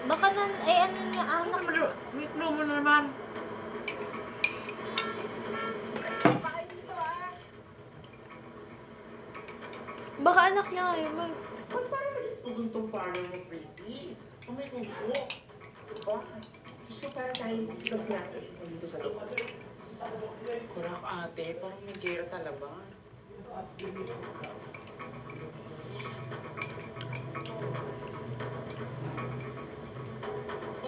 Baka nan, ay ano niya, anak. Miklo mo na naman. Baka anak niya ngayon. Ba't parang naging tugong-tong parang mo, pretty? Oh my God, diba? Gusto para tayo isang flatters dito sa loob. Kurak ate, parang may gera sa laban.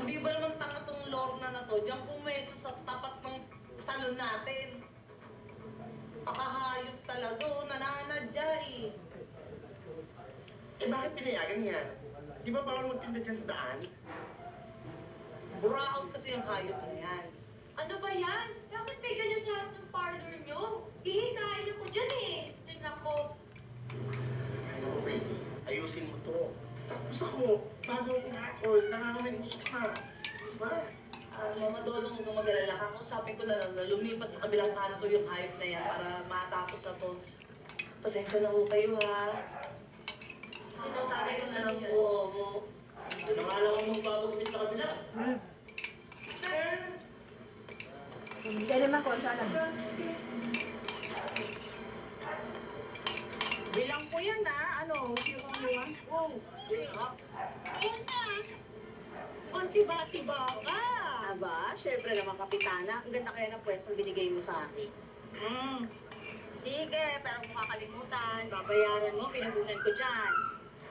Hindi ba naman tanga tong Lorna na to? Diyan pumeso sa tapat ng salon natin. Pakahayop talaga, nananadya eh. Eh bakit pinayagan niya? Di ba bawal magtinda dyan sa daan? Buraot kasi ang hayop na yan. Ano ba yan? Bakit may ganyan sa harap ng parlor nyo? Hihikain ako dyan eh. Tingnan ko. Ano, pretty? Ayusin mo to. Tapos ako, bago ako, nangangamit mo ka. Diba? Mama Dolong, huwag kang mag-alala. Kakausapin ko na lang na lumipat sa kabilang kanto yung hayop na yan para matapos na to. Pasensya na ho kayo ha. Sabi ko na lang po, Ito na nga lang ang magpapagupit sa kabila. Hindi naman ko, alam. Bilang po yan Ano? Yung wow. Ayun na. Tiba-tiba ka! Aba, syempre naman, Kapitana. Ang ganda kaya ng pwestong binigay mo sa akin. Sige, pero kung kakalimutan, babayaran mo, pinagunan ko dyan.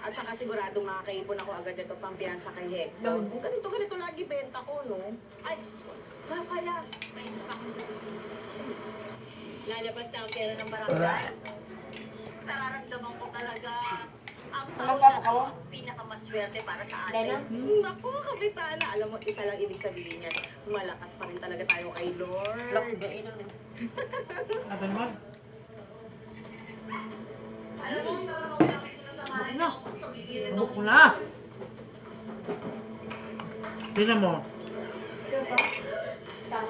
At saka siguradong makakaipon ako agad ito pampiyansa kay Hector. Kung ganito lagi benta ko, no? Ay, nga pala. May isa pa. Lalabas na ang pera ng barangay. Nararamdaman ko talaga ang taon na ito ang pinakamaswerte para sa atin. Naku, Kapitana. Alam mo, isa lang ibig sabihin niyan. Malakas pa rin talaga tayo kay Lord. Adan mo? alam mo, talagang sabi sila sa mga Na. sa gigilid Buk ng mo na. Tingnan mo. Diba?